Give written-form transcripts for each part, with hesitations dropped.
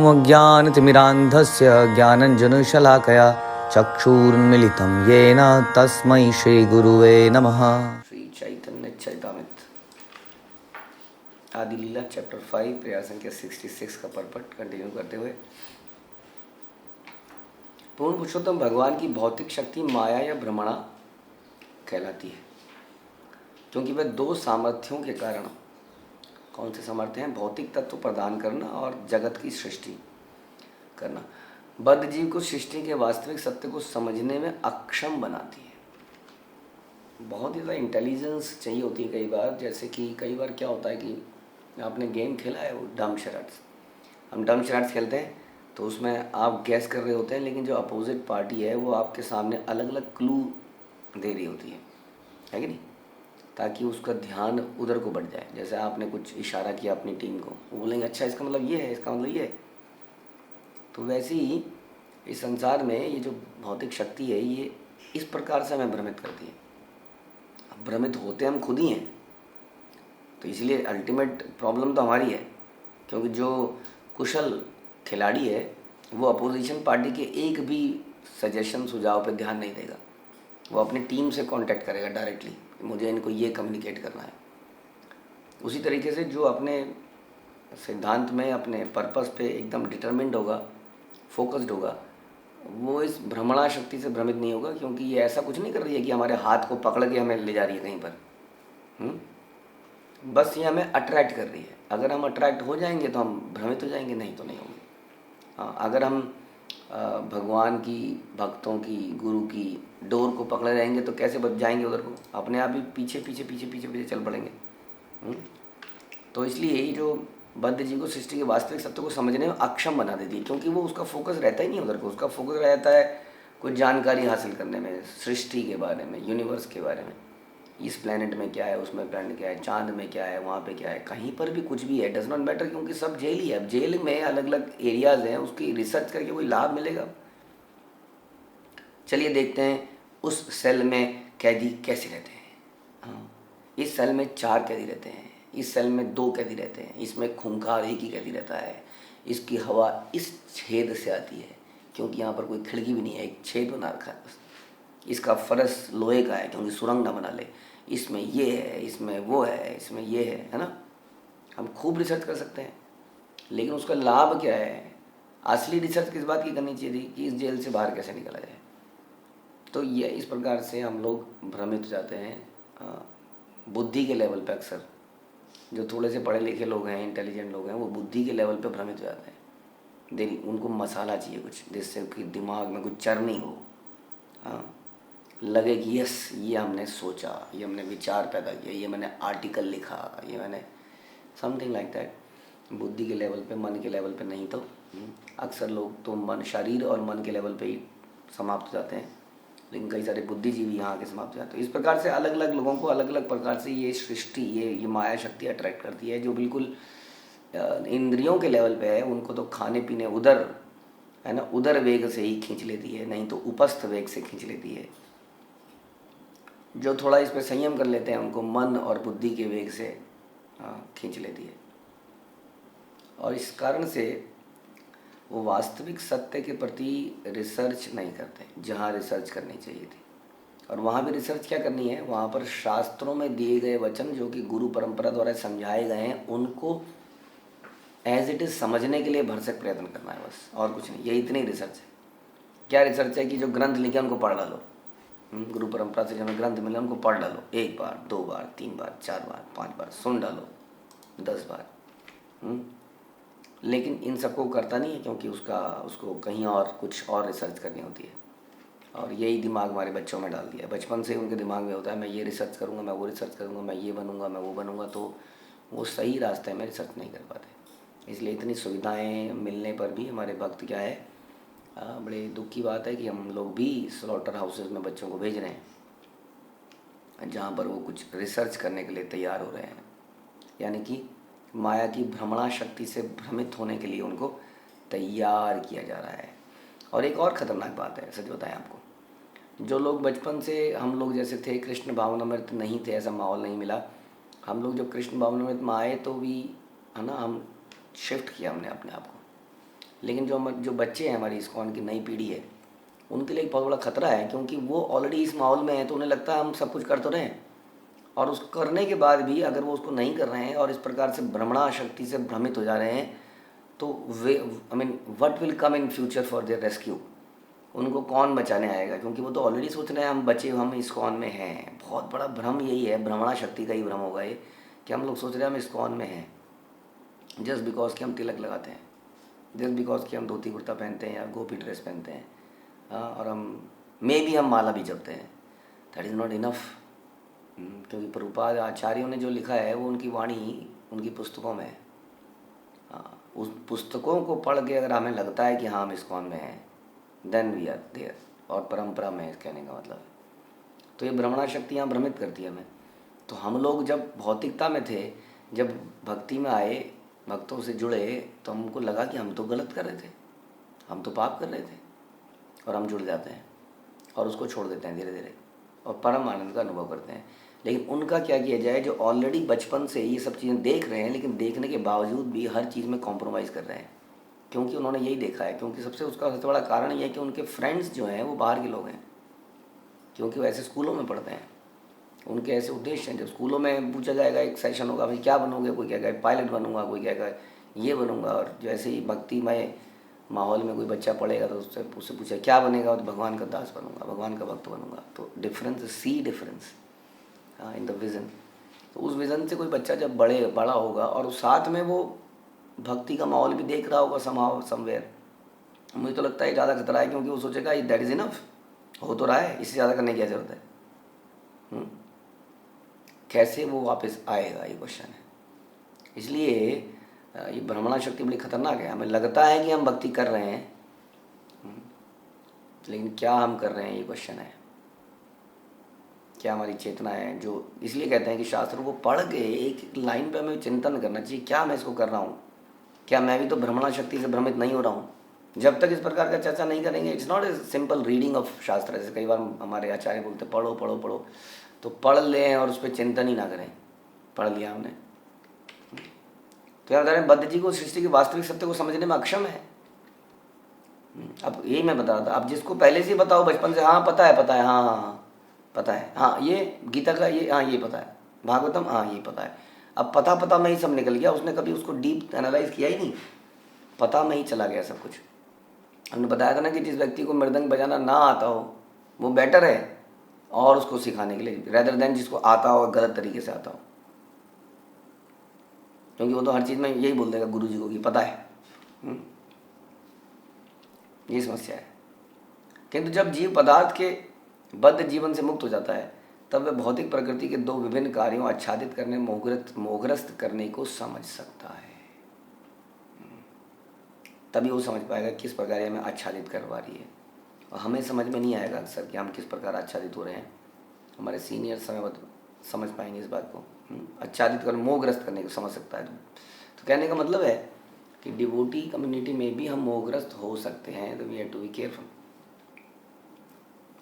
अज्ञानतिमिरान्धस्य ज्ञानञ्जनशलाकया चक्षुरुन्मिलितं येन तस्मै श्रीगुरुवे नमः। श्री चैतन्य चरितामृत आदि लीला चैप्टर 5 प्रयास संख्या 66 का परपट कंटिन्यू करते हुए, पूर्ण पुरुषोत्तम भगवान की भौतिक शक्ति माया या भ्रमणा कहलाती है, क्योंकि वह दो सामर्थ्यों के कारण, कौन से सामर्थ्य हैं? भौतिक तत्व प्रदान करना और जगत की सृष्टि करना, बद्ध जीव को सृष्टि के वास्तविक सत्य को समझने में अक्षम बनाती है। बहुत ही ज़्यादा इंटेलिजेंस चाहिए होती है कई बार। जैसे कि कई बार क्या होता है कि आपने गेम खेला है, वो डम शराट्स, हम डम शराट्स खेलते हैं तो उसमें आप गैस कर रहे होते हैं, लेकिन जो अपोजिट पार्टी है वो आपके सामने अलग अलग क्लू दे रही होती है कि नहीं, ताकि उसका ध्यान उधर को बढ़ जाए। जैसे आपने कुछ इशारा किया अपनी टीम को, वो बोलेंगे अच्छा इसका मतलब ये है, इसका मतलब ये है। तो वैसे ही इस संसार में ये जो भौतिक शक्ति है, ये इस प्रकार से हमें भ्रमित करती है। अब भ्रमित होते हम खुद ही हैं, तो इसलिए अल्टीमेट प्रॉब्लम तो हमारी है, क्योंकि जो कुशल खिलाड़ी है वो अपोजिशन पार्टी के एक भी सजेशन सुझाव पर ध्यान नहीं देगा। वो अपनी टीम से कांटेक्ट करेगा डायरेक्टली, मुझे इनको ये कम्युनिकेट करना है। उसी तरीके से जो अपने सिद्धांत में, अपने पर्पस पे एकदम डिटरमिन्ड होगा, फोकस्ड होगा, वो इस भ्रमणा शक्ति से भ्रमित नहीं होगा, क्योंकि ये ऐसा कुछ नहीं कर रही है कि हमारे हाथ को पकड़ के हमें ले जा रही है कहीं पर। बस ये हमें अट्रैक्ट कर रही है। अगर हम अट्रैक्ट हो जाएंगे तो हम भ्रमित हो जाएंगे, नहीं तो नहीं होंगे। हाँ, अगर हम भगवान की, भक्तों की, गुरु की डोर को पकड़े रहेंगे तो कैसे बच जाएंगे उधर को, अपने आप ही पीछे पीछे पीछे पीछे पीछे चल पड़ेंगे। तो इसलिए यही जो बद्ध जीव को सृष्टि के वास्तविक सत्य को समझने में अक्षम बना देती है, क्योंकि वो उसका फोकस रहता ही नहीं उधर को। उसका फोकस रहता है कुछ जानकारी हासिल करने में, सृष्टि के बारे में, यूनिवर्स के बारे में, इस प्लेनेट में क्या है, उसमें प्लेनेट क्या है, चांद में क्या है, वहाँ पे क्या है, कहीं पर भी कुछ भी है, डज नॉट मैटर, क्योंकि सब जेल ही है। अब जेल में अलग अलग एरियाज हैं, उसकी रिसर्च करके कोई लाभ मिलेगा? चलिए देखते हैं उस सेल में कैदी कैसे रहते हैं। हाँ, इस सेल में 4 कैदी रहते हैं, इस सेल में 2 कैदी रहते हैं, इसमें खूंखार एक ही कैदी रहता है, इसकी हवा इस छेद से आती है, क्योंकि यहाँ पर कोई खिड़की भी नहीं है, एक छेद बना रखा है बस। इसका फर्श लोहे का है, क्योंकि सुरंग ना बना ले। इसमें ये है, इसमें वो है, इसमें ये है ना। हम खूब रिसर्च कर सकते हैं, लेकिन उसका लाभ क्या है? असली रिसर्च किस बात की करनी चाहिए थी कि इस जेल से बाहर कैसे निकला जाए। तो ये इस प्रकार से हम लोग भ्रमित हो जाते हैं बुद्धि के लेवल पे। अक्सर जो थोड़े से पढ़े लिखे लोग हैं, इंटेलिजेंट लोग हैं, वो बुद्धि के लेवल पे भ्रमित हो जाते हैं। दिल, उनको मसाला चाहिए कुछ, जिससे कि दिमाग में कुछ चरनी हो। हाँ, लगे कि यस, ये हमने सोचा, ये हमने विचार पैदा किया, ये मैंने आर्टिकल लिखा, ये मैंने समथिंग लाइक दैट। बुद्धि के लेवल पे, मन के लेवल पे नहीं। तो अक्सर लोग तो मन, शरीर और मन के लेवल पे ही समाप्त हो जाते हैं, लेकिन कई सारे बुद्धिजीवी यहाँ के समाप्त हो जाते हैं। इस प्रकार से अलग अलग लोगों को अलग अलग प्रकार से ये सृष्टि, ये माया शक्ति अट्रैक्ट करती है। जो बिल्कुल इंद्रियों के लेवल पे है, उनको तो खाने पीने उधर है ना, उधर वेग से ही खींच लेती है, नहीं तो उपस्थ वेग से खींच लेती है। जो थोड़ा इस पर संयम कर लेते हैं, उनको मन और बुद्धि के वेग से खींच लेती है। और इस कारण से वो वास्तविक सत्य के प्रति रिसर्च नहीं करते जहाँ रिसर्च करनी चाहिए थी। और वहाँ भी रिसर्च क्या करनी है? वहाँ पर शास्त्रों में दिए गए वचन, जो कि गुरु परंपरा द्वारा समझाए गए हैं, उनको एज इट इज़ समझने के लिए भरसक प्रयत्न करना है, बस, और कुछ नहीं। ये इतनी रिसर्च है। क्या रिसर्च है? कि जो ग्रंथ लिखे उनको पढ़ डालो। गुरु परंपरा से जो हमें ग्रंथ मिले उनको पढ़ डालो, 1 बार, 2 बार, 3 बार, 4 बार, 5 बार, सुन डालो, 10 बार। लेकिन इन सबको करता नहीं है, क्योंकि उसको कहीं और कुछ और रिसर्च करनी होती है। और यही दिमाग हमारे बच्चों में डाल दिया है। बचपन से उनके दिमाग में होता है मैं ये रिसर्च करूँगा, मैं वो रिसर्च करूँगा, मैं ये बनूँगा, मैं वो बनूँगा। तो वो सही रास्ते में रिसर्च नहीं कर पाते। इसलिए इतनी सुविधाएं मिलने पर भी हमारे भक्त क्या है, बड़े दुख की बात है कि हम लोग भी स्लॉटर हाउसेस में बच्चों को भेज रहे हैं, जहाँ पर वो कुछ रिसर्च करने के लिए तैयार हो रहे हैं। यानी कि माया की भ्रमणा शक्ति से भ्रमित होने के लिए उनको तैयार किया जा रहा है। और एक और ख़तरनाक बात है, सच बताएं आपको, जो लोग बचपन से हम लोग जैसे थे, कृष्ण भावनामृत नहीं थे, ऐसा माहौल नहीं मिला। हम लोग जब कृष्ण भावनामृत में आए तो भी है ना, हम शिफ्ट किया हमने अपने आप को। लेकिन जो बच्चे हैं, हमारी इस्कॉन की नई पीढ़ी है, उनके लिए एक बहुत बड़ा खतरा है, क्योंकि वो ऑलरेडी इस माहौल में है, तो उन्हें लगता है हम सब कुछ कर तो रहे हैं, और उस करने के बाद भी अगर वो उसको नहीं कर रहे हैं और इस प्रकार से भ्रमणा शक्ति से भ्रमित हो जा रहे हैं, तो way what will come in future for their rescue. उनको कौन बचाने आएगा, क्योंकि वो तो ऑलरेडी सोच रहे हैं हम बचे, हम इस्कॉन में हैं। बहुत बड़ा भ्रम यही है, भ्रमणा शक्ति का ही भ्रम होगा ये, कि हम लोग सोच रहे हैं हम इस्कॉन में हैं जस्ट बिकॉज कि हम तिलक लगाते हैं, जस्ट बिकॉज कि हम धोती कुर्ता पहनते हैं या गोपी ड्रेस पहनते हैं, और हम माला भी जपते हैं। That is not enough. क्योंकि प्रभुपाद आचार्यों ने जो लिखा है वो उनकी वाणी उनकी पुस्तकों में है। उस पुस्तकों को पढ़ के अगर हमें लगता है कि हाँ हम इस्कॉन में हैं, देन वी आर देयर, और परंपरा में कहने का मतलब है। तो ये भ्रमणा शक्ति यहाँ भ्रमित करती है हमें। तो हम लोग जब भौतिकता में थे, जब भक्ति में आए, भक्तों से जुड़े, तो हमको लगा कि हम तो गलत कर रहे थे, हम तो पाप कर रहे थे, और हम जुड़ जाते हैं और उसको छोड़ देते हैं धीरे धीरे, और परम आनंद का अनुभव करते हैं। लेकिन उनका क्या किया जाए जो ऑलरेडी बचपन से ये सब चीज़ें देख रहे हैं, लेकिन देखने के बावजूद भी हर चीज़ में कॉम्प्रोमाइज़ कर रहे हैं, क्योंकि उन्होंने यही देखा है। क्योंकि उसका सबसे बड़ा कारण ये है कि उनके फ्रेंड्स जो हैं वो बाहर के लोग हैं, क्योंकि वो ऐसे स्कूलों में पढ़ते हैं, उनके ऐसे उद्देश्य हैं। जब स्कूलों में पूछा जाएगा, एक सेशन होगा, भाई क्या बनोगे, कोई कहेगा पायलट बनूंगा, कोई कहेगा ये बनूंगा, और जैसे ही भक्तिमय माहौल में कोई बच्चा पढ़ेगा तो उससे पूछा क्या बनेगा, तो भगवान का दास बनूंगा, भगवान का भक्त बनूंगा। तो difference, see difference in the vision. तो उस विज़न से कोई बच्चा जब बड़ा होगा और साथ में वो भक्ति का माहौल भी देख रहा होगा समहाउ समवेयर, मुझे तो लगता है ज़्यादा खतरा है, क्योंकि वो सोचेगा दैट इज़ इनफ, हो तो रहा है, इससे ज़्यादा करने की क्या ज़रूरत है। कैसे वो वापस आएगा, ये क्वेश्चन है। इसलिए ये भ्रमणा शक्ति बड़ी खतरनाक है। हमें लगता है कि हम भक्ति कर रहे हैं, लेकिन क्या हम कर रहे हैं, ये क्वेश्चन है। क्या हमारी चेतना है, जो इसलिए कहते हैं कि शास्त्रों को पढ़ के एक लाइन पे हमें चिंतन करना चाहिए, क्या मैं इसको कर रहा हूँ, क्या मैं भी तो भ्रमणा शक्ति से भ्रमित नहीं हो रहा हूँ। जब तक इस प्रकार का चर्चा नहीं करेंगे, it's not a simple reading of शास्त्र। जैसे कई बार हमारे आचार्य बोलते पढ़ो पढ़ो पढ़ो, तो पढ़ लें और उस पर चिंतन ही ना करें। पढ़ लिया हमने, तो यार बता बद्ध जी को सृष्टि के वास्तविक सत्य को समझने में अक्षम है। अब यही मैं बता रहा था, अब जिसको पहले से बताओ बचपन से, हाँ पता है, हाँ पता है, हाँ ये गीता का ये, हाँ ये पता है, भागवतम हाँ ये पता है। अब पता में ही सब निकल गया, उसने कभी उसको डीप एनालाइज किया ही नहीं, पता में ही चला गया सब कुछ। हमने बताया था ना कि जिस व्यक्ति को मृदंग बजाना ना आता हो वो बेटर है और उसको सिखाने के लिए, रेदर देन जिसको आता हो गलत तरीके से आता हो, क्योंकि वो तो हर चीज़ में यही बोल देगा गुरु जी को कि पता है। ये समस्या है। किंतु जब जीव पदार्थ के बद्ध जीवन से मुक्त हो जाता है, तब वह भौतिक प्रकृति के दो विभिन्न कार्यों आच्छादित करने, मोहग्रस्त करने को समझ सकता है। तभी वो समझ पाएगा किस प्रकार हमें आच्छादित करवा रही है। और हमें समझ में नहीं आएगा अक्सर कि हम किस प्रकार आच्छादित हो रहे हैं। हमारे सीनियर समझ पाएंगे इस बात को। आच्छादित कर, मोहग्रस्त करने को समझ सकता है। तो कहने का मतलब है कि डिवोटी कम्युनिटी में भी हम मोहग्रस्त हो सकते हैं। तो we have to be careful.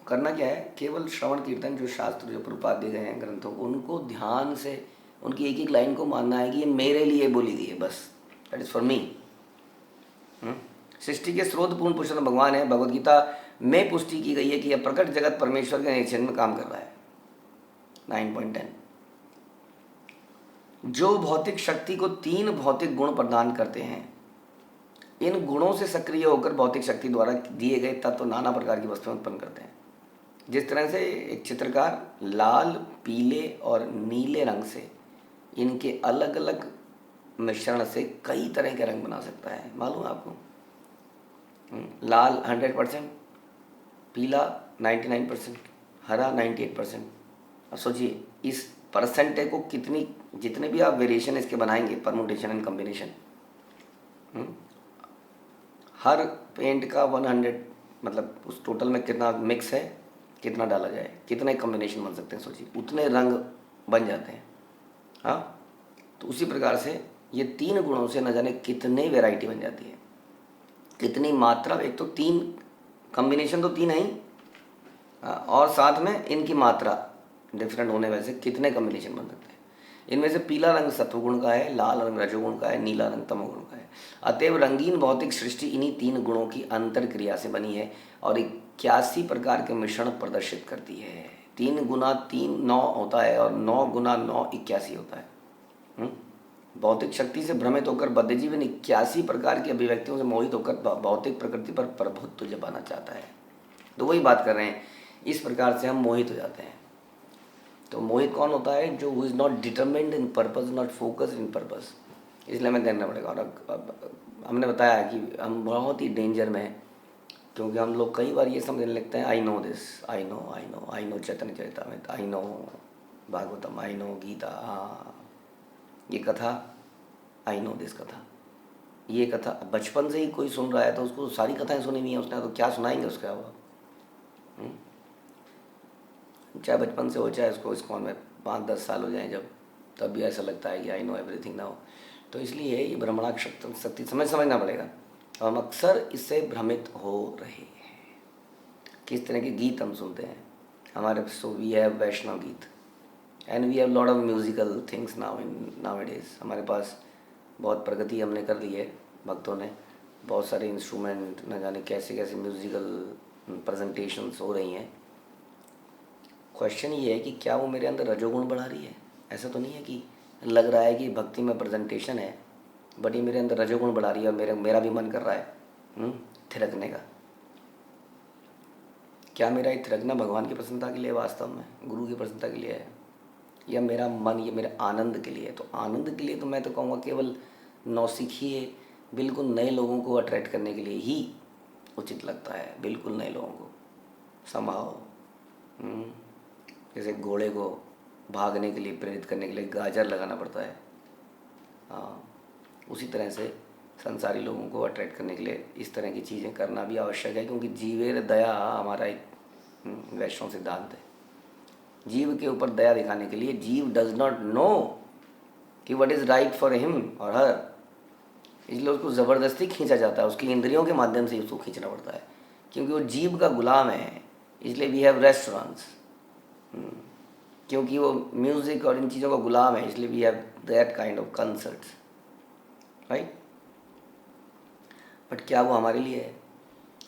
करना क्या है, केवल श्रवण कीर्तन, जो शास्त्र जो प्रभुपाद दिए गए हैं ग्रंथों को, उनको ध्यान से उनकी एक एक लाइन को मानना है कि ये मेरे लिए बोली गई है, बस दैट इज फॉर मी। सृष्टि के स्रोत पूर्ण पुरुषोत्तम भगवान है। भगवद गीता में पुष्टि की गई है कि यह प्रकट जगत परमेश्वर के निरीक्षण में काम कर रहा है। 9.10 जो भौतिक शक्ति को 3 भौतिक गुण प्रदान करते हैं, इन गुणों से सक्रिय होकर भौतिक शक्ति द्वारा दिए गए तत्व नाना प्रकार की वस्तुएं उत्पन्न करते हैं। जिस तरह से एक चित्रकार लाल, पीले और नीले रंग से इनके अलग अलग मिश्रण से कई तरह के रंग बना सकता है। मालूम है आपको? लाल 100%, पीला 99%, हरा 98%। अब सोचिए इस परसेंटेज को कितनी, जितने भी आप वेरिएशन इसके बनाएंगे, परमुटेशन एंड कॉम्बिनेशन, हर पेंट का 100, मतलब उस टोटल में कितना मिक्स है, कितना डाला जाए, कितने कॉम्बिनेशन बन सकते हैं। सोचिए उतने रंग बन जाते हैं। हाँ, तो उसी प्रकार से ये 3 गुणों से न जाने कितने वैरायटी बन जाती है, कितनी मात्रा। एक तो 3 कॉम्बिनेशन तो 3 है ही, और साथ में इनकी मात्रा डिफरेंट होने वजह से कितने कॉम्बिनेशन बन सकते हैं। इनमें से पीला रंग सत्वगुण का है, लाल रंग रजोगुण का है, नीला रंग तमोगुण का है। अतएव रंगीन भौतिक सृष्टि इन्हीं 3 गुणों की अंतर क्रिया से बनी है और 81 प्रकार के मिश्रण प्रदर्शित करती है। 3 गुना 3 9 होता है और 9 गुना 9 81 होता है। भौतिक शक्ति से भ्रमित होकर बद्धजीवन 81 प्रकार की अभिव्यक्तियों से मोहित होकर भौतिक प्रकृति पर प्रभुत्व जमाना चाहता है। तो वही बात कर रहे हैं, इस प्रकार से हम मोहित हो जाते हैं। तो मोहित कौन होता है? जो who is not determined in purpose, not focused in purpose. इसलिए हमें देखना पड़ेगा। और अब हमने बताया कि हम बहुत ही डेंजर में हैं, क्योंकि हम लोग कई बार ये समझने लगते हैं I know this, I know Chaitanya Charitamrita, I know Bhagavatam, I know Gita, हाँ ये कथा, आई नो दिस कथा, ये कथा। बचपन से ही कोई सुन रहा है तो उसको सारी कथाएं सुनी हुई हैं उसने, तो क्या सुनाएंगे उसका वो। चाहे बचपन से हो, चाहे उसको इस्कॉन में 5-10 साल हो जाए जब, तब भी ऐसा लगता है कि आई नो एवरीथिंग नाउ। तो इसलिए ये ब्रह्मणाक्ष शक्ति समझना पड़ेगा। हम अक्सर इससे भ्रमित हो रहे हैं। किस तरह के गीत हम सुनते हैं हमारे, so we have Vaishnava geet and we have lot of musical things nowadays. हमारे पास बहुत प्रगति हमने कर ली है, भक्तों ने बहुत सारे इंस्ट्रूमेंट, न जाने कैसे कैसे म्यूजिकल प्रेजेंटेशंस हो रही हैं। क्वेश्चन ये है कि क्या वो मेरे अंदर रजोगुण बढ़ा रही है? ऐसा तो नहीं है कि लग रहा है कि भक्ति में प्रेजेंटेशन है, बट ये मेरे अंदर रजोगुण बढ़ा रही है और मेरा भी मन कर रहा है थिरकने का। क्या मेरा ये थिरकना भगवान की प्रसन्नता के लिए वास्तव में, गुरु की प्रसन्नता के लिए है, या मेरा मन ये मेरे आनंद के लिए है? तो आनंद के लिए तो मैं तो कहूँगा केवल नौसिखिए, बिल्कुल नए लोगों को अट्रैक्ट करने के लिए ही उचित लगता है। बिल्कुल नए लोगों को संभाव, जैसे घोड़े को भागने के लिए प्रेरित करने के लिए गाजर लगाना पड़ता है, हाँ उसी तरह से संसारी लोगों को अट्रैक्ट करने के लिए इस तरह की चीज़ें करना भी आवश्यक है। क्योंकि जीवेर दया हमारा एक वैष्णव सिद्धांत है। जीव के ऊपर दया दिखाने के लिए, जीव डज नॉट नो कि what is right for him और हर, इसलिए उसको ज़बरदस्ती खींचा जाता है, उसकी इंद्रियों के माध्यम से उसको खींचना पड़ता है, क्योंकि वो जीव का गुलाम है। इसलिए वी हैव रेस्टोरेंट्स, क्योंकि वो म्यूज़िक और इन चीज़ों का गुलाम है, इसलिए we have that kind of concerts, right. But क्या वो हमारे लिए है?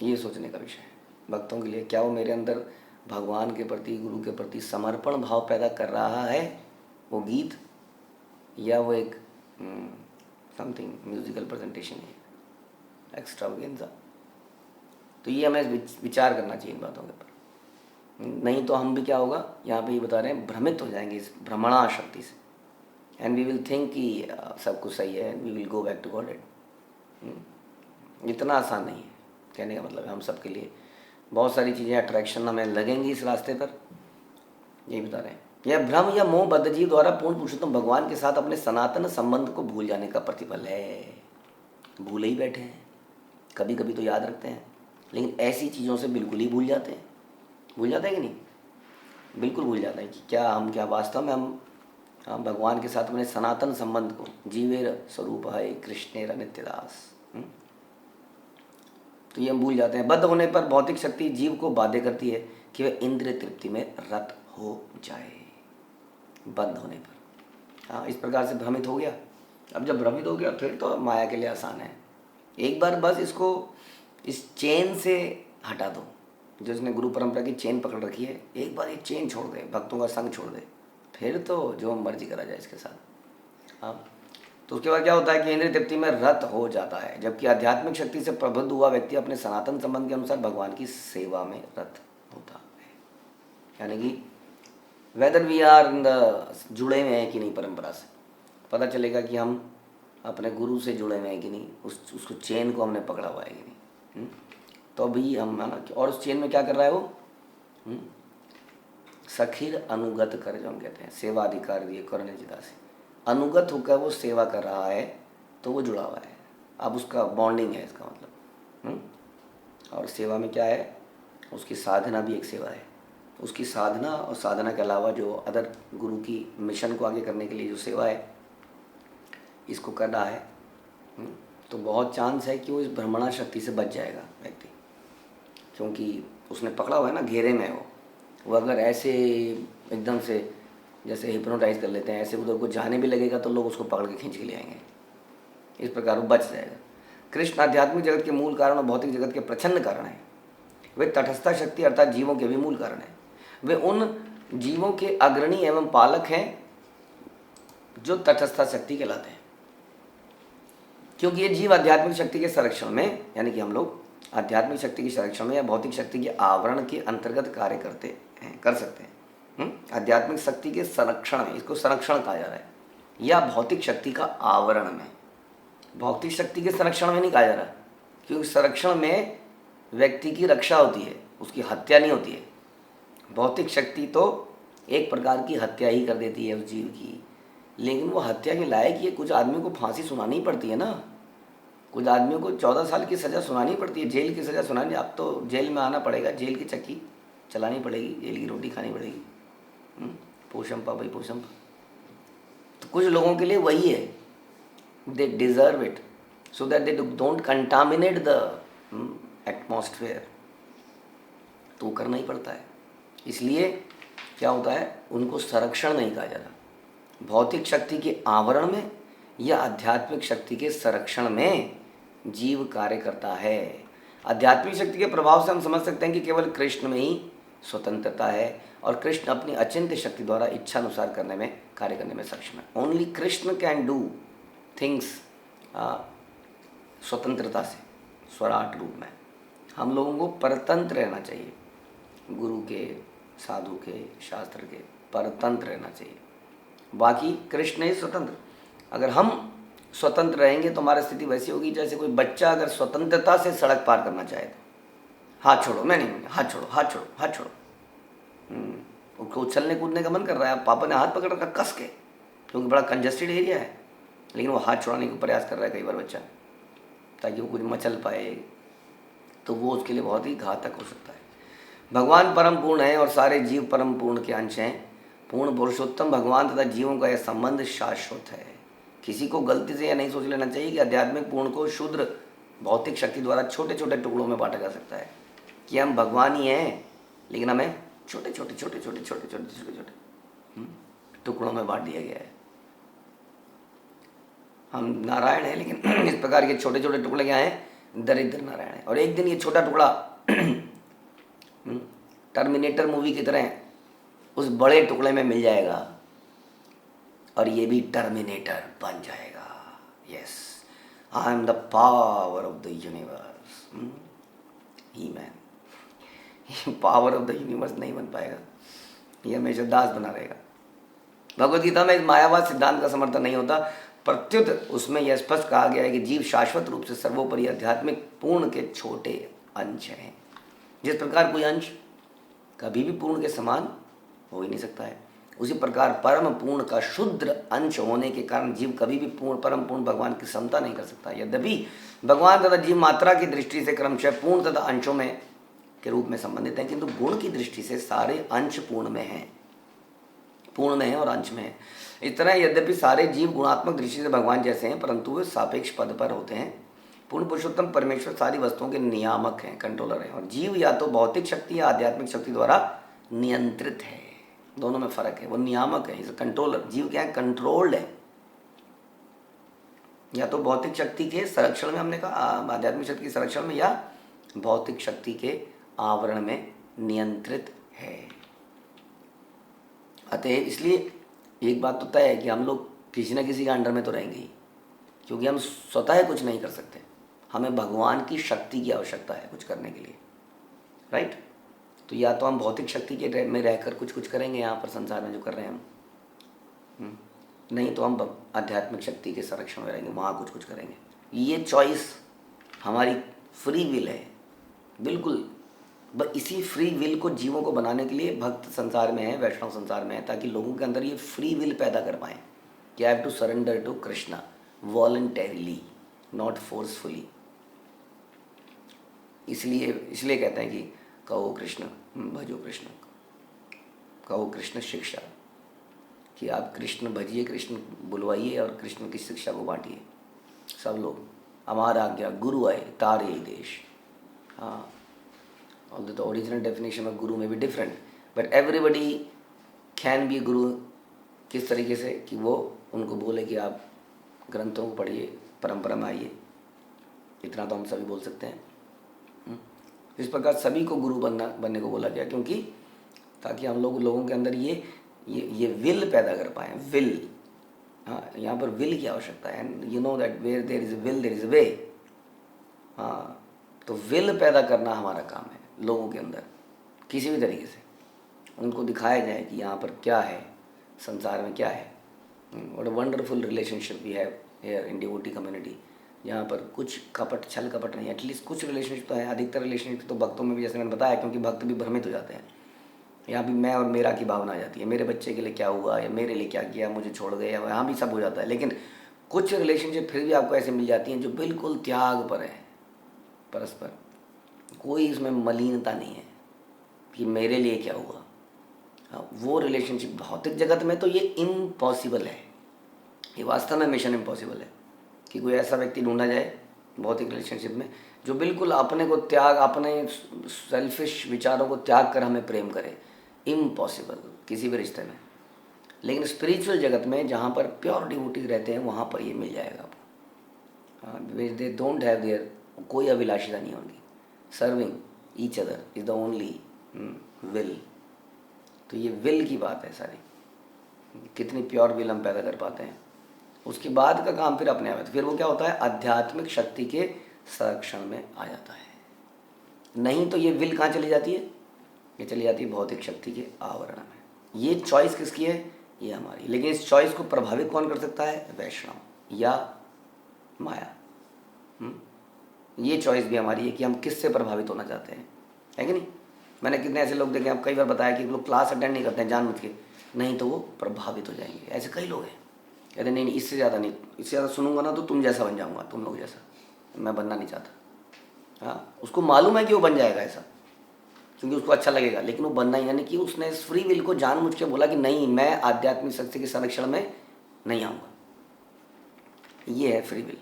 ये सोचने का विषय है भक्तों के लिए। क्या वो मेरे अंदर भगवान के प्रति, गुरु के प्रति समर्पण भाव पैदा कर रहा है वो गीत, या वो एक समथिंग म्यूजिकल प्रेजेंटेशन है, एक्स्ट्रावेगेंजा? तो ये हमें विचार करना चाहिए इन बातों के ऊपर। नहीं तो हम भी क्या होगा, यहाँ पे ये बता रहे हैं, भ्रमित हो जाएंगे इस भ्रमणा शक्ति से, एंड वी विल थिंक कि सब कुछ सही है, and we will go back to God. इतना आसान नहीं है कहने का मतलब है। हम सब के लिए बहुत सारी चीज़ें, अट्रैक्शन हमें लगेंगी इस रास्ते पर, यही बता रहे हैं। यह भ्रम या मोह बद्धजीव द्वारा पूर्ण पुरुषोत्तम भगवान के साथ अपने सनातन संबंध को भूल जाने का प्रतिफल है। भूले ही बैठे हैं, कभी कभी तो याद रखते हैं, लेकिन ऐसी चीज़ों से बिल्कुल ही भूल जाते हैं। भूल जाते हैं कि नहीं? बिल्कुल भूल जाते हैं कि क्या वास्तव में हम भगवान के साथ अपने सनातन संबंध को, जीवेर स्वरूप है कृष्णेर नित्यदास, तो ये हम भूल जाते हैं। बद्ध होने पर भौतिक शक्ति जीव को बाध्य करती है कि वह इंद्रिय तृप्ति में रत हो जाए। बद्ध होने पर, हाँ, इस प्रकार से भ्रमित हो गया। अब जब भ्रमित हो गया फिर तो माया के लिए आसान है। एक बार बस इसको इस चेन से हटा दो, जो इसने गुरु परंपरा की चेन पकड़ रखी है, एक बार ये चेन छोड़ दे, भक्तों का संग छोड़ दे, फिर तो जो मर्जी करा जाए इसके साथ। हाँ, तो उसके बाद क्या होता है कि इंद्रिय तृप्ति में रत हो जाता है, जबकि आध्यात्मिक शक्ति से प्रबुद्ध हुआ व्यक्ति अपने सनातन संबंध के अनुसार भगवान की सेवा में रत होता है। यानी कि whether we are in the, जुड़े हुए हैं कि नहीं परंपरा से, पता चलेगा कि हम अपने गुरु से जुड़े हुए हैं कि नहीं, उसको चेन को हमने पकड़ा हुआ है कि नहीं। तो भी हम, है ना, और उस चेन में क्या कर रहा है वो, सखीर अनुगत कर, जो हम कहते हैं सेवा अधिकार दिए करने जिदा से अनुगत होकर वो सेवा कर रहा है, तो वो जुड़ा हुआ है। अब उसका बॉन्डिंग है इसका मतलब। और सेवा में क्या है, उसकी साधना भी एक सेवा है। उसकी साधना और साधना के अलावा जो अदर गुरु की मिशन को आगे करने के लिए जो सेवा है, इसको कर रहा है, तो बहुत चांस है कि वो इस भ्रमणा शक्ति से बच जाएगा व्यक्ति, क्योंकि उसने पकड़ा हुआ है ना घेरे में। वो अगर ऐसे एकदम से जैसे हिप्नोटाइज कर लेते हैं, ऐसे उधर को जाने भी लगेगा तो लोग उसको पकड़ के खींच के ले आएंगे, इस प्रकार वो बच जाएगा। कृष्ण आध्यात्मिक जगत के मूल कारण और भौतिक जगत के प्रच्छन्न कारण हैं। वे तटस्था शक्ति अर्थात जीवों के भी मूल कारण हैं। वे उन जीवों के अग्रणी एवं पालक हैं जो तटस्था शक्ति कहलाते हैं, क्योंकि ये जीव आध्यात्मिक शक्ति के संरक्षण में, यानी कि हम लोग आध्यात्मिक शक्ति के संरक्षण में या भौतिक शक्ति के आवरण के अंतर्गत कार्य कर सकते हैं। आध्यात्मिक शक्ति के संरक्षण में, इसको संरक्षण कहा जा रहा है, या भौतिक शक्ति का आवरण में। भौतिक शक्ति के संरक्षण में नहीं कहा जा रहा, क्योंकि संरक्षण में व्यक्ति की रक्षा होती है, उसकी हत्या नहीं होती है। भौतिक शक्ति तो एक प्रकार की हत्या ही कर देती है उस जीव की, लेकिन वो हत्या के लायक ये, कुछ आदमियों को फांसी सुनानी पड़ती है ना, कुछ आदमियों को 14 साल की सज़ा सुनानी पड़ती है, जेल की सज़ा सुनानी। अब तो जेल में आना पड़ेगा, जेल की चक्की चलानी पड़ेगी, जेल की रोटी खानी पड़ेगी, पोषंपा भाई पोषंपा। तो कुछ लोगों के लिए वही है, they deserve it so that they don't contaminate the atmosphere, तो करना ही पड़ता है। इसलिए क्या होता है, उनको संरक्षण नहीं कहा जा रहा। भौतिक शक्ति के आवरण में या आध्यात्मिक शक्ति के संरक्षण में जीव कार्य करता है। आध्यात्मिक शक्ति के प्रभाव से हम समझ सकते हैं कि केवल कृष्ण में ही स्वतंत्रता है और कृष्ण अपनी अचिंत्य शक्ति द्वारा इच्छा अनुसार कार्य करने में सक्षम है। Only Krishna can do things स्वतंत्रता से, स्वराट रूप में। हम लोगों को परतंत्र रहना चाहिए, गुरु के, साधु के, शास्त्र के परतंत्र रहना चाहिए। बाकी कृष्ण ही स्वतंत्र। अगर हम स्वतंत्र रहेंगे तो हमारी स्थिति वैसी होगी जैसे कोई बच्चा अगर स्वतंत्रता से सड़क पार करना चाहे तो हाथ छोड़ो, मैं नहीं, हाथ छोड़ो, हाथ छोड़ो, हाथ छोड़ो। उसको उछलने कूदने का मन कर रहा है, पापा ने हाथ पकड़ रखा कस के, क्योंकि बड़ा कंजस्टेड एरिया है, लेकिन वो हाथ छुड़ाने का प्रयास कर रहा है कई बार बच्चा, ताकि वो कुछ मचल पाए, तो वो उसके लिए बहुत ही घातक हो सकता है। भगवान परम पूर्ण है और सारे जीव परम पूर्ण के अंश हैं। पूर्ण पुरुषोत्तम भगवान तथा जीवों का यह संबंध शाश्वत है। किसी को गलती से यह नहीं सोच लेना चाहिए कि आध्यात्मिक पूर्ण को शुद्र भौतिक शक्ति द्वारा छोटे छोटे टुकड़ों में बांटा जा सकता है, कि हम भगवान ही हैं लेकिन हमें छोटे छोटे छोटे छोटे छोटे छोटे छोटे छोटे टुकड़ों में बांट दिया गया है। हम नारायण हैं लेकिन इस प्रकार के छोटे छोटे टुकड़े क्या हैं, दरिद्र नारायण है। और एक दिन ये छोटा टुकड़ा टर्मिनेटर मूवी की तरह उस बड़े टुकड़े में मिल जाएगा और ये भी टर्मिनेटर बन जाएगा। Yes, I am the power of the universe. He man power of the universe नहीं बन पाएगा, ये हमेशा दास बना रहेगा। भगवद गीता में इस मायावाद सिद्धांत का समर्थन नहीं होता, प्रत्युत उसमें यह स्पष्ट कहा गया है कि जीव शाश्वत रूप से सर्वोपरि आध्यात्मिक पूर्ण के छोटे अंश हैं। जिस प्रकार कोई अंश कभी भी पूर्ण के समान हो ही नहीं सकता है, उसी प्रकार परम पूर्ण का शुद्र अंश होने के कारण जीव कभी भी परम पूर्ण भगवान की समता नहीं कर सकता। यद्यपि भगवान तथा जीव मात्रा की दृष्टि से क्रमशः पूर्ण तथा अंशों में के रूप में संबंधित हैं, किंतु गुण की दृष्टि से सारे अंश पूर्ण में हैं, पूर्ण में है और अंश में है। इस तरह यद्यपि सारे जीव गुणात्मक दृष्टि से भगवान जैसे हैं, परंतु वे सापेक्ष पद पर होते हैं। पूर्ण पुरुषोत्तम परमेश्वर सारी वस्तुओं के नियामक हैं, कंट्रोलर हैं, और जीव या तो भौतिक शक्ति या आध्यात्मिक शक्ति द्वारा नियंत्रित है। दोनों में फर्क है, वो नियामक है, इस कंट्रोलर। जीव क्या है, कंट्रोल्ड है, या तो भौतिक शक्ति के संरक्षण में, हमने कहा आध्यात्मिक शक्ति के संरक्षण में, या भौतिक शक्ति के आवरण में नियंत्रित है। अतः इसलिए एक बात तो तय है कि हम लोग किसी न किसी के अंडर में तो रहेंगे ही, क्योंकि हम स्वतः कुछ नहीं कर सकते, हमें भगवान की शक्ति की आवश्यकता है कुछ करने के लिए, राइट। तो या तो हम भौतिक शक्ति के में रहकर कुछ करेंगे यहाँ पर संसार में जो कर रहे हैं हम, नहीं तो हम आध्यात्मिक शक्ति के संरक्षण में रहेंगे, वहाँ कुछ करेंगे। ये चॉइस हमारी फ्री विल है, बिल्कुल। इसी फ्री विल को जीवों को बनाने के लिए भक्त संसार में है, वैष्णव संसार में है, ताकि लोगों के अंदर ये फ्री विल पैदा कर पाएँ कि I have to surrender to Krishna voluntarily, not forcefully. इसलिए कहते हैं कि कहो कृष्ण भजो कृष्ण, कहो कृष्ण शिक्षा, कि आप कृष्ण भजिए, कृष्ण बुलवाइए और कृष्ण की शिक्षा को बांटिए। सब लोग हमारा आज्ञा गुरु आए तारे ही देश। हाँ, although the original definition of guru may be different, but everybody can be a guru किस तरीके से कि वो उनको बोले कि आप ग्रंथों को पढ़िए, परंपरा में आइए, इतना तो हम सभी बोल सकते हैं। इस प्रकार सभी को गुरु बनने को बोला गया, क्योंकि ताकि हम लोगों के अंदर ये विल पैदा कर पाए। विल, हाँ, यहाँ पर विल की आवश्यकता है। And you know that where there is will there is way. हाँ, तो विल पैदा करना हमारा काम है लोगों के अंदर, किसी भी तरीके से उनको दिखाया जाए कि यहाँ पर क्या है, संसार में क्या है। What a wonderful relationship we have here in devotee community, यहाँ पर कुछ कपट, छल कपट नहीं, एटलीस्ट कुछ रिलेशनशिप तो है। अधिकतर रिलेशनशिप तो भक्तों में भी, जैसे मैंने बताया, क्योंकि भक्त भी भ्रमित हो जाते हैं। यहाँ भी मैं और मेरा की भावना आ जाती है, मेरे बच्चे के लिए क्या हुआ या मेरे लिए क्या किया, मुझे छोड़ गए, यहाँ भी सब हो जाता है। लेकिन कुछ रिलेशनशिप फिर भी आपको ऐसे मिल जाती हैं जो बिल्कुल त्याग पर है, परस्पर कोई इसमें मलिनता नहीं है कि मेरे लिए क्या हुआ। हाँ, वो रिलेशनशिप भौतिक जगत में तो ये इम्पॉसिबल है, ये वास्तव में मिशन इम्पॉसिबल है कि कोई ऐसा व्यक्ति ढूंढा जाए भौतिक रिलेशनशिप में जो बिल्कुल अपने को त्याग, अपने सेल्फिश विचारों को त्याग कर हमें प्रेम करे। इम्पॉसिबल किसी भी रिश्ते में। लेकिन स्पिरिचुअल जगत में जहाँ पर प्योर डिवोटी रहते हैं वहाँ पर ये मिल जाएगा आपको। दे डोंट हैव देयर, कोई अभिलाषिता नहीं होगी। Serving each other is the only will. तो ये विल की बात है सारी, कितनी प्योर विल हम पैदा कर पाते हैं। उसके बाद का काम फिर अपने आप है। फिर वो क्या होता है, आध्यात्मिक शक्ति के संरक्षण में आ जाता है। नहीं तो ये विल कहाँ चली जाती है, ये चली जाती है भौतिक शक्ति के आवरण में। ये चॉइस किसकी है, ये हमारी। लेकिन इस चॉइस को प्रभावित कौन कर सकता है, वैष्णव या माया। ये चॉइस भी हमारी है कि हम किससे प्रभावित होना चाहते हैं, है कि नहीं। मैंने कितने ऐसे लोग देखे, आप कई बार बताया कि लोग क्लास अटेंड नहीं करते हैं जानबूझ के, नहीं तो वो प्रभावित हो जाएंगे। ऐसे कई लोग हैं, कहते नहीं इससे ज़्यादा नहीं, इससे ज़्यादा सुनूंगा ना तो तुम जैसा बन जाऊंगा, तुम लोग जैसा, मैं बनना नहीं चाहता। हाँ, उसको मालूम है कि वो बन जाएगा ऐसा, क्योंकि उसको अच्छा लगेगा, लेकिन वो बनना ही, यानी कि उसने इस फ्री विल को जानबूझ के बोला कि नहीं, मैं आध्यात्मिक शक्ति के संरक्षण में नहीं आऊँगा। ये है फ्री विल।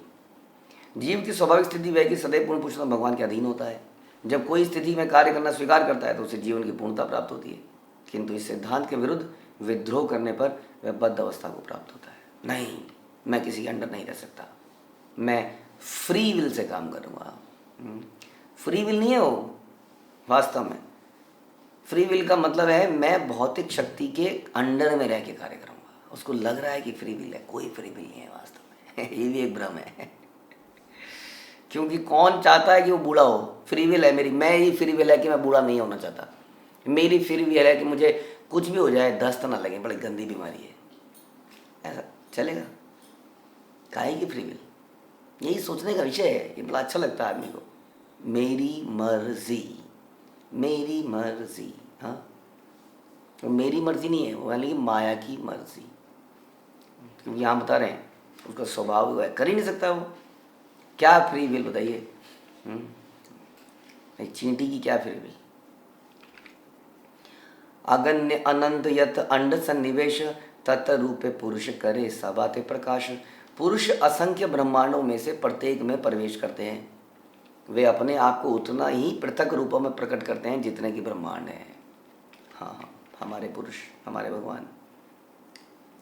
जीव की स्वाभाविक स्थिति वह कि सदैव पूर्ण पुरुषोत्तम भगवान के अधीन होता है। जब कोई स्थिति में कार्य करना स्वीकार करता है तो उसे जीवन की पूर्णता प्राप्त होती है, किंतु इस सिद्धांत के विरुद्ध विद्रोह करने पर वह बद्ध अवस्था को प्राप्त होता है। नहीं, मैं किसी के अंडर नहीं रह सकता, मैं फ्री विल से काम करूँगा। फ्री विल नहीं है वो वास्तव में। फ्री विल का मतलब है मैं भौतिक शक्ति के अंडर में रह के कार्य करूँगा। उसको लग रहा है कि फ्री विल है, कोई फ्री विल नहीं है वास्तव में। ये भी एक भ्रम है, क्योंकि कौन चाहता है कि वो बूढ़ा हो। फ्री विल है मेरी, मैं ही फ्री विल है कि मैं बूढ़ा नहीं होना चाहता। मेरी फ्री विल है कि मुझे कुछ भी हो जाए, दस्त ना लगे, बड़ी गंदी बीमारी है, ऐसा चलेगा। काहे की फ्री विल, यही सोचने का विषय है। ये बड़ा अच्छा लगता है आदमी को, मेरी मर्जी, मेरी मर्जी। हाँ, तो मेरी मर्जी नहीं है वो, यानी कि माया की मर्जी। क्योंकि यहाँ बता रहे हैं उसका स्वभाव हुआ है, कर ही नहीं सकता वो। क्या फ्री विल बताइए, चींटी की क्या फ्री विल। अगण्य अनंत यत अंड सन्निवेश तत् रूपे पुरुष करे सबाते प्रकाश। पुरुष असंख्य ब्रह्मांडों में से प्रत्येक में प्रवेश करते हैं। वे अपने आप को उतना ही पृथक रूपों में प्रकट करते हैं जितने की ब्रह्मांड है। हाँ, हमारे पुरुष, हमारे भगवान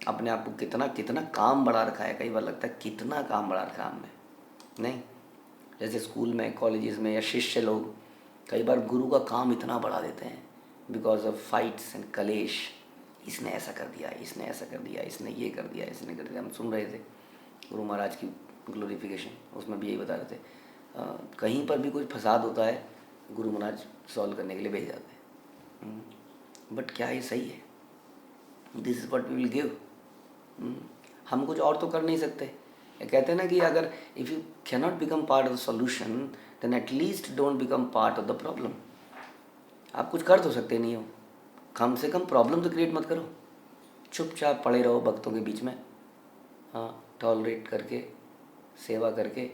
अपने आप को कितना कितना काम बढ़ा रखा है। कई बार लगता है कितना काम बढ़ा रखा है हमने, नहीं। जैसे स्कूल में, कॉलेजेस में या शिष्य लोग कई बार गुरु का काम इतना बढ़ा देते हैं बिकॉज ऑफ फाइट्स एंड कलेश। इसने ऐसा कर दिया, इसने ऐसा कर दिया, इसने ये कर दिया, इसने कर दिया। हम सुन रहे थे गुरु महाराज की ग्लोरिफिकेशन, उसमें भी यही बता रहे थे। कहीं पर भी कोई फसाद होता है गुरु महाराज सॉल्व करने के लिए भेज जाते हैं। बट क्या ये सही है? This is what we will give. हम कुछ और तो कर नहीं सकते। कहते हैं ना कि अगर if you can not become part of the solution then at least don't become part of the problem. आप कुछ कर तो सकते नहीं हो, कम से कम प्रॉब्लम तो क्रिएट मत करो। चुपचाप पड़े रहो भक्तों के बीच में, हाँ, टॉलरेट करके, सेवा करके,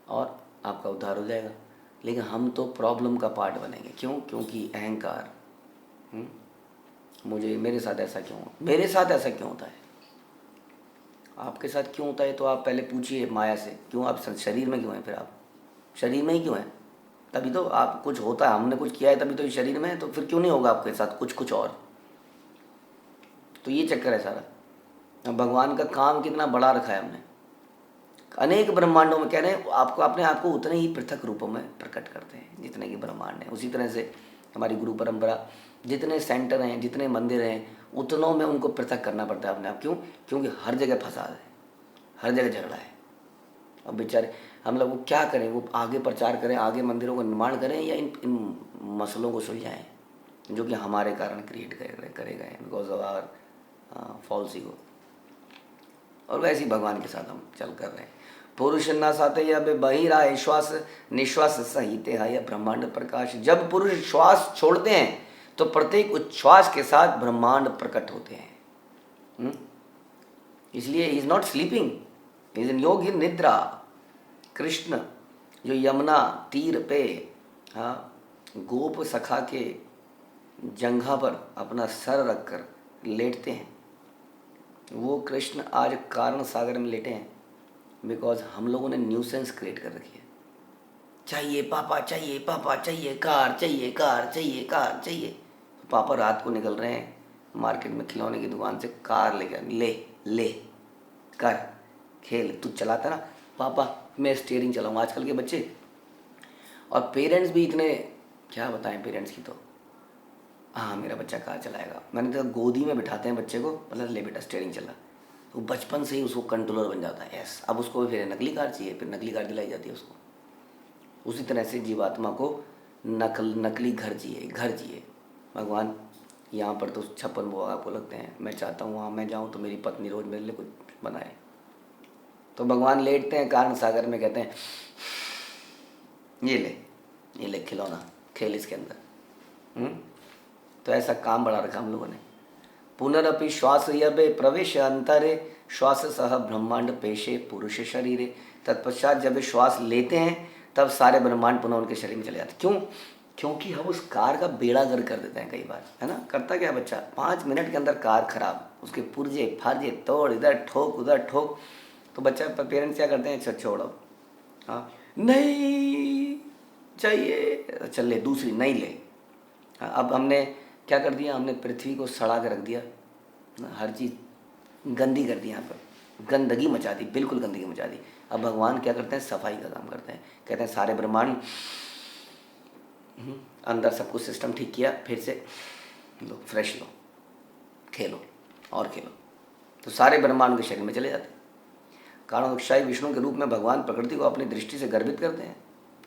और आपका उद्धार हो जाएगा। लेकिन हम तो प्रॉब्लम का पार्ट बनेंगे। क्यों? क्योंकि अहंकार। मुझे, मेरे साथ ऐसा क्यों, मेरे साथ ऐसा क्यों होता है, आपके साथ क्यों होता है? तो आप पहले पूछिए माया से, क्यों आप शरीर में क्यों हैं? फिर आप शरीर में ही क्यों हैं? तभी तो आप कुछ होता है, हमने कुछ किया है तभी तो ये शरीर में है। तो फिर क्यों नहीं होगा आपके साथ कुछ और? तो ये चक्कर है सारा। भगवान का काम कितना बड़ा रखा है हमने। अनेक ब्रह्मांडों में कह रहे हैं आपको, अपने आप को उतने ही पृथक रूपों में प्रकट करते हैं जितने कि ब्रह्मांड है। उसी तरह से हमारी गुरु परंपरा, जितने सेंटर हैं, जितने मंदिर हैं, उतनों में उनको पृथक करना पड़ता है अपने आप। क्यों? क्योंकि हर जगह फसाद है, हर जगह झगड़ा है। अब बेचारे हम लोग वो क्या करें? वो आगे प्रचार करें, आगे मंदिरों का निर्माण करें, या इन मसलों को सुलझाएं जो कि हमारे कारण क्रिएट करे गए हैं, because of our false ego. और वैसे ही भगवान के साथ हम चल कर रहे हैं। पुरुष न साते या बहिराय श्वास निश्वास सहित है या ब्रह्मांड प्रकाश। जब पुरुष श्वास छोड़ते हैं तो प्रत्येक उच्छ्वास के साथ ब्रह्मांड प्रकट होते हैं। इसलिए he is not sleeping, is in योग इन निद्रा। कृष्ण जो यमुना तीर पे गोप सखा के जंघा पर अपना सर रखकर लेटते हैं, वो कृष्ण आज कारण सागर में लेटे हैं बिकॉज हम लोगों ने न्यूसेंस क्रिएट कर रखी है। चाहिए पापा, चाहिए पापा, चाहिए कार, चाहिए कार, चाहिए कार, चाहिए। तो पापा रात को निकल रहे हैं मार्केट में खिलौने की दुकान से कार लेकर, ले कर खेल, तू चलाता ना पापा, मैं स्टीयरिंग चलाऊंगा। आजकल के बच्चे और पेरेंट्स भी इतने, क्या बताएं पेरेंट्स की तो, हाँ मेरा बच्चा कार चलाएगा। मैंने तो गोदी में बिठाते हैं बच्चे को, मतलब ले बेटा स्टीयरिंग चला, तो बचपन से ही उसको कंट्रोलर बन जाता है। यस, अब उसको फिर नकली कार चाहिए, फिर नकली कार दिलाई जाती है उसको। उसी तरह से जीवात्मा को नकली घर चाहिए। भगवान यहाँ पर तो 56 भोग आपको लगते हैं, मैं चाहता हूँ वहाँ मैं जाऊँ तो मेरी पत्नी रोज मेरे लिए कुछ बनाए। तो भगवान लेटते हैं कारण सागर में, कहते हैं ये ले खिलौना, खेल इसके अंदर। तो ऐसा काम बड़ा रखा हम लोगों ने। पुनरपि श्वास यबे प्रवेश अंतरे श्वास सह ब्रह्मांड पेशे पुरुष शरीरे। तत्पश्चात जब श्वास लेते हैं तब सारे ब्रह्मांड पुनः उनके शरीर में चले जाते। क्यों? क्योंकि हम उस कार का बेड़ा गर्क कर देते हैं कई बार, है ना। करता क्या बच्चा, 5 मिनट के अंदर कार खराब, उसके पुर्जे फार्जे तोड़, इधर ठोक उधर ठोक। तो बच्चा पेरेंट्स क्या करते हैं, अच्छा छोड़ो, हाँ नहीं चाहिए, चल ले दूसरी, नहीं ले। अब हमने क्या कर दिया, हमने पृथ्वी को सड़ा के रख दिया, हर चीज़ गंदी कर दी, यहाँ पर गंदगी मचा दी, बिल्कुल गंदगी मचा दी। अब भगवान क्या करते हैं, सफाई का काम करते हैं। कहते हैं सारे ब्रह्मांड अंदर सब कुछ सिस्टम ठीक किया, फिर से लो फ्रेश लो, खेलो और खेलो। तो सारे ब्रह्मांड के शरीर में चले जाते हैं। कारणोत्साही विष्णु के रूप में भगवान प्रकृति को अपनी दृष्टि से गर्भित करते हैं।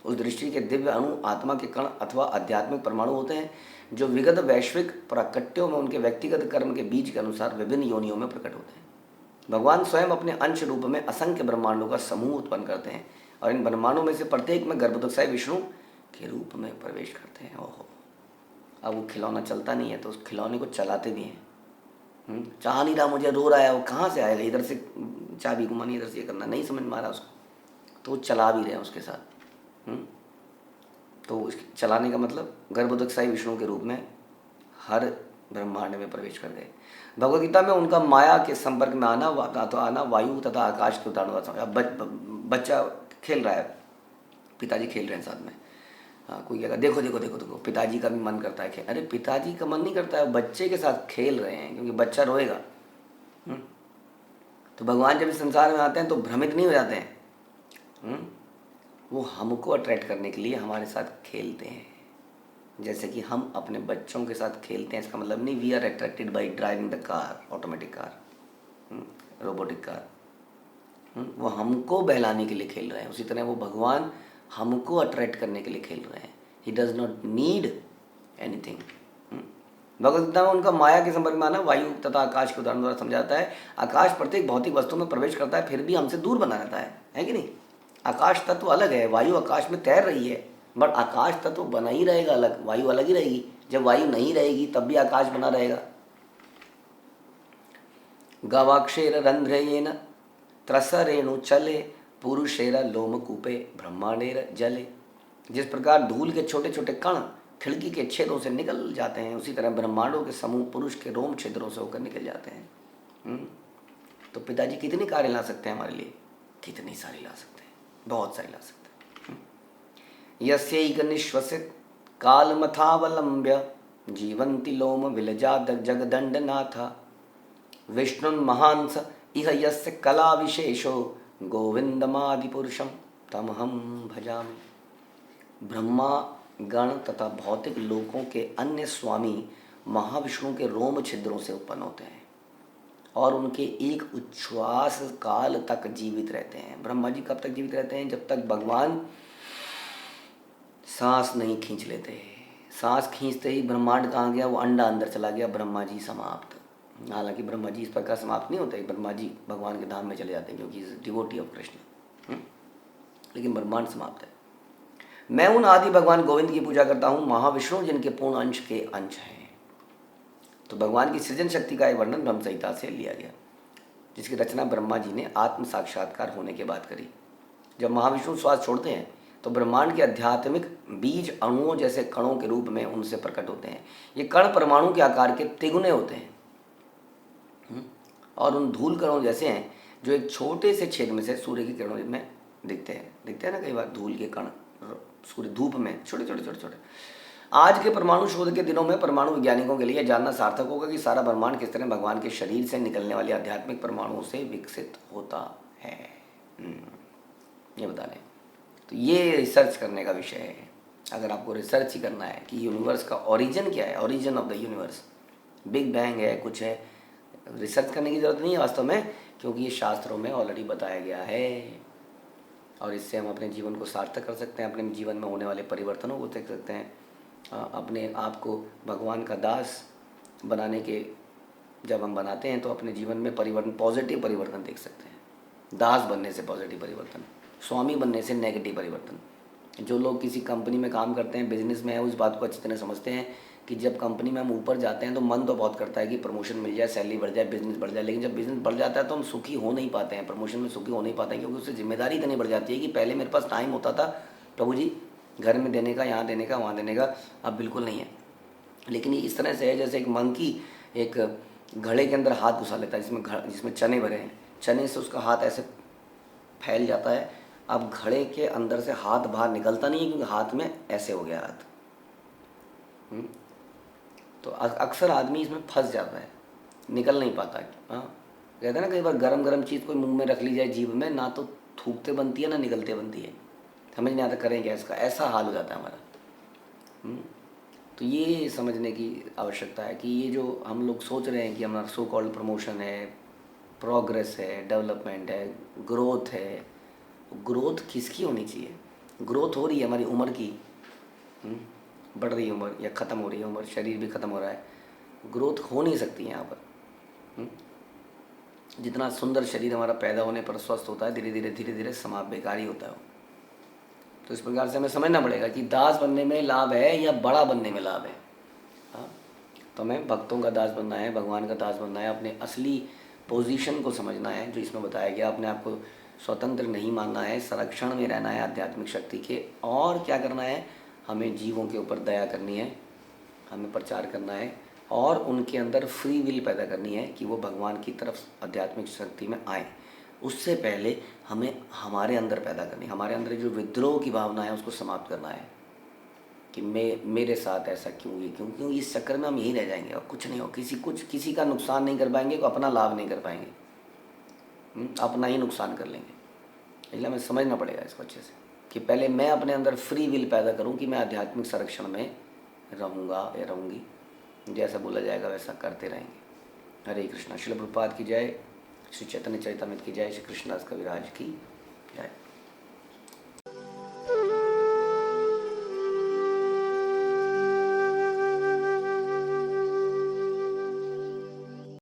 उस दृष्टि के दिव्य अणु आत्मा के कण अथवा आध्यात्मिक परमाणु होते हैं, जो विगत वैश्विक प्राकट्यों में उनके व्यक्तिगत कर्म के बीज के अनुसार विभिन्न योनियों में प्रकट होते हैं। भगवान स्वयं अपने अंश रूप में असंख्य ब्रह्मांडों का समूह उत्पन्न करते हैं और इन ब्रह्मांडों में से प्रत्येक में गर्भोदकशाही विष्णु के रूप में प्रवेश करते हैं। ओहो, अब वो खिलौना चलता नहीं है तो उस खिलौने को चलाते भी हैं। चाह नहीं रहा, मुझे रो रहा है, वो कहाँ से आएगा, इधर से चाबी घुमानी, इधर से ये करना, नहीं समझ में आ रहा उसको, तो वो चला भी रहे हैं उसके साथ। तो चलाने का मतलब गर्भोदकशाही विष्णु के रूप में हर ब्रह्मांड में प्रवेश कर गए। भगवद गीता में उनका माया के संपर्क में आना वायु तथा आकाश के उदाहरण। बच्चा खेल रहा है, पिताजी खेल रहे हैं साथ में, हाँ कोई कहेगा देखो देखो देखो देखो, पिताजी का भी मन करता है खेल। अरे पिताजी का मन नहीं करता है, बच्चे के साथ खेल रहे हैं क्योंकि बच्चा रोएगा। तो भगवान जब इस संसार में आते हैं तो भ्रमित नहीं हो जाते हैं। वो हमको अट्रैक्ट करने के लिए हमारे साथ खेलते हैं, जैसे कि हम अपने बच्चों के साथ खेलते हैं। इसका मतलब नहीं we are attracted by driving the car, automatic car, robotic car. वो हमको बहलाने के लिए खेल रहे हैं। उसी तरह वो भगवान हमको अट्रैक्ट करने के लिए खेल रहे हैं। He does not need anything. Bhagavad Gita में उनका माया के संपर्क में आना वायु तथा आकाश के उदाहरण द्वारा समझाता है। आकाश प्रत्येक भौतिक वस्तु में प्रवेश करता है, फिर भी हमसे दूर बना रहता है कि नहीं। आकाश तत्व अलग है, वायु आकाश में तैर रही है, बट आकाश तत्व बना ही रहेगा अलग, वायु अलग ही रहेगी। जब वायु नहीं रहेगी तब भी आकाश बना रहेगा। गवाक्षेर रंध्रेन त्रसरेणु चले पुरुषेर लोमकूपे ब्रह्मांडेर जले। जिस प्रकार धूल के छोटे छोटे कण खिड़की के छेदों से निकल जाते हैं, उसी तरह ब्रह्मांडों के समूह पुरुष के रोम छिद्रों से होकर निकल जाते हैं। तो पिताजी कितनी कार्य ला सकते हैं हमारे लिए, कितनी सारी ला सकते हैं, बहुत सारी ला सकते हैं। यस्यैक निश्वसित कालमथावलंब्य जीवंति लोम विलजा जगदंडनाथा। विष्णुन महांस इह यस्य कला विशेषो गोविंदमादि पुरुषम तमहम भजामि। ब्रह्मा गण तथा भौतिक लोकों के अन्य स्वामी महाविष्णु के रोम छिद्रों से उत्पन्न होते हैं और उनके एक उच्छ्वास काल तक जीवित रहते हैं। ब्रह्मा जी कब तक जीवित रहते हैं? जब तक भगवान सांस नहीं खींच लेते। सांस खींचते ही ब्रह्मांड कहाँ गया? वो अंडा अंदर चला गया, ब्रह्मा जी समाप्त। हालांकि ब्रह्मा जी इस प्रकार समाप्त नहीं होते, ब्रह्मा जी भगवान के धाम में चले जाते हैं क्योंकि इज डिवोटी ऑफ कृष्ण, लेकिन ब्रह्मांड समाप्त है। मैं उन आदि भगवान गोविंद की पूजा करता हूँ, महाविष्णु जिनके पूर्ण अंश के अंश हैं। तो भगवान की सृजन शक्ति का वर्णन ब्रह्म संहिता से लिया गया, जिसकी रचना ब्रह्मा जी ने आत्म साक्षात्कार होने के बाद करी। जब महाविष्णु श्वास छोड़ते हैं तो ब्रह्मांड के आध्यात्मिक बीज अणुओं जैसे कणों के रूप में उनसे प्रकट होते हैं। ये कण परमाणु के आकार के तिगुने होते हैं और उन धूल कणों जैसे हैं जो एक छोटे से छेद में से सूर्य की किरणों में दिखते हैं ना कई बार धूल के कण सूर्य धूप में छोटे छोटे छोटे छोटे। आज के परमाणु शोध के दिनों में परमाणु वैज्ञानिकों के लिए जानना सार्थक होगा कि सारा ब्रह्मांड किस तरह भगवान के शरीर से निकलने वाले आध्यात्मिक परमाणुओं से विकसित होता है। ये बता दें तो ये रिसर्च करने का विषय है। अगर आपको रिसर्च ही करना है कि यूनिवर्स का ओरिजिन क्या है, origin of the universe, big bang है, कुछ है, रिसर्च करने की ज़रूरत नहीं है वास्तव में, क्योंकि ये शास्त्रों में ऑलरेडी बताया गया है और इससे हम अपने जीवन को सार्थक कर सकते हैं, अपने जीवन में होने वाले परिवर्तनों को देख सकते हैं, अपने आप को भगवान का दास बनाने के जब हम बनाते हैं तो अपने जीवन में परिवर्तन, पॉजिटिव परिवर्तन देख सकते हैं। दास बनने से पॉजिटिव परिवर्तन, स्वामी बनने से नेगेटिव परिवर्तन। जो लोग किसी कंपनी में काम करते हैं, बिजनेस में है, उस बात को अच्छी तरह समझते हैं कि जब कंपनी में हम ऊपर जाते हैं तो मन तो बहुत करता है कि प्रमोशन मिल जाए, सैलरी बढ़ जाए, बिजनेस बढ़ जाए, लेकिन जब बिजनेस बढ़ जाता है तो हम सुखी हो नहीं पाते हैं, प्रमोशन में सुखी हो नहीं पाते हैं, क्योंकि उससे जिम्मेदारी इतनी बढ़ जाती है कि पहले मेरे पास टाइम होता था प्रभु जी घर में देने का, यहाँ देने का, वहाँ देने का, अब बिल्कुल नहीं है। लेकिन ये इस तरह से है जैसे एक मंकी एक घड़े के अंदर हाथ घुसा लेता है जिसमें चने भरे हैं, चने से उसका हाथ ऐसे फैल जाता है। अब घड़े के अंदर से हाथ बाहर निकलता नहीं है क्योंकि हाथ में ऐसे हो गया हाथ। तो अक्सर आदमी इसमें फंस जाता है, निकल नहीं पाता। हाँ, कहते हैं ना कई बार गरम गरम चीज़ कोई मुंह में रख ली जाए जीभ में, ना तो थूकते बनती है ना निकलते बनती है, समझ नहीं आता करें क्या इसका, ऐसा हाल हो जाता है हमारा। तो ये समझने की आवश्यकता है कि ये जो हम लोग सोच रहे हैं कि हमारा सो कॉल्ड प्रमोशन है, प्रोग्रेस है, डेवलपमेंट है, ग्रोथ है, ग्रोथ किसकी होनी चाहिए? ग्रोथ हो रही है हमारी उम्र की, बढ़ रही है उम्र या ख़त्म हो रही है उम्र, शरीर भी ख़त्म हो रहा है, ग्रोथ हो नहीं सकती है यहाँ पर। जितना सुंदर शरीर हमारा पैदा होने पर स्वस्थ होता है, धीरे धीरे समाप्त बेकार ही होता है। तो इस प्रकार से हमें समझना पड़ेगा कि दास बनने में लाभ है या बड़ा बनने में लाभ है। हाँ, तो हमें भक्तों का दास बनना है, भगवान का दास बनना है, अपने असली पोजीशन को समझना है जो इसमें बताया गया, अपने आप को स्वतंत्र नहीं मानना है, संरक्षण में रहना है आध्यात्मिक शक्ति के। और क्या करना है? हमें जीवों के ऊपर दया करनी है, हमें प्रचार करना है और उनके अंदर फ्री विल पैदा करनी है कि वो भगवान की तरफ आध्यात्मिक शक्ति में आए। उससे पहले हमें हमारे अंदर पैदा करनी, हमारे अंदर जो विद्रोह की भावना है उसको समाप्त करना है कि मेरे साथ ऐसा क्यों, ये क्यों, इस चक्कर में हम यहीं रह जाएंगे और कुछ नहीं हो, किसी का नुकसान नहीं कर पाएंगे, अपना लाभ नहीं कर पाएंगे, अपना ही नुकसान कर लेंगे। इसलिए हमें समझना पड़ेगा इसको अच्छे से कि पहले मैं अपने अंदर फ्री विल पैदा करूं कि मैं आध्यात्मिक संरक्षण में रहूंगा या रहूंगी, जैसा बोला जाएगा वैसा करते रहेंगे। हरे कृष्णा। श्रील प्रभुपाद की जय, श्री चैतन्य चरितामृत की जय, श्री कृष्णदास कविराज की जय।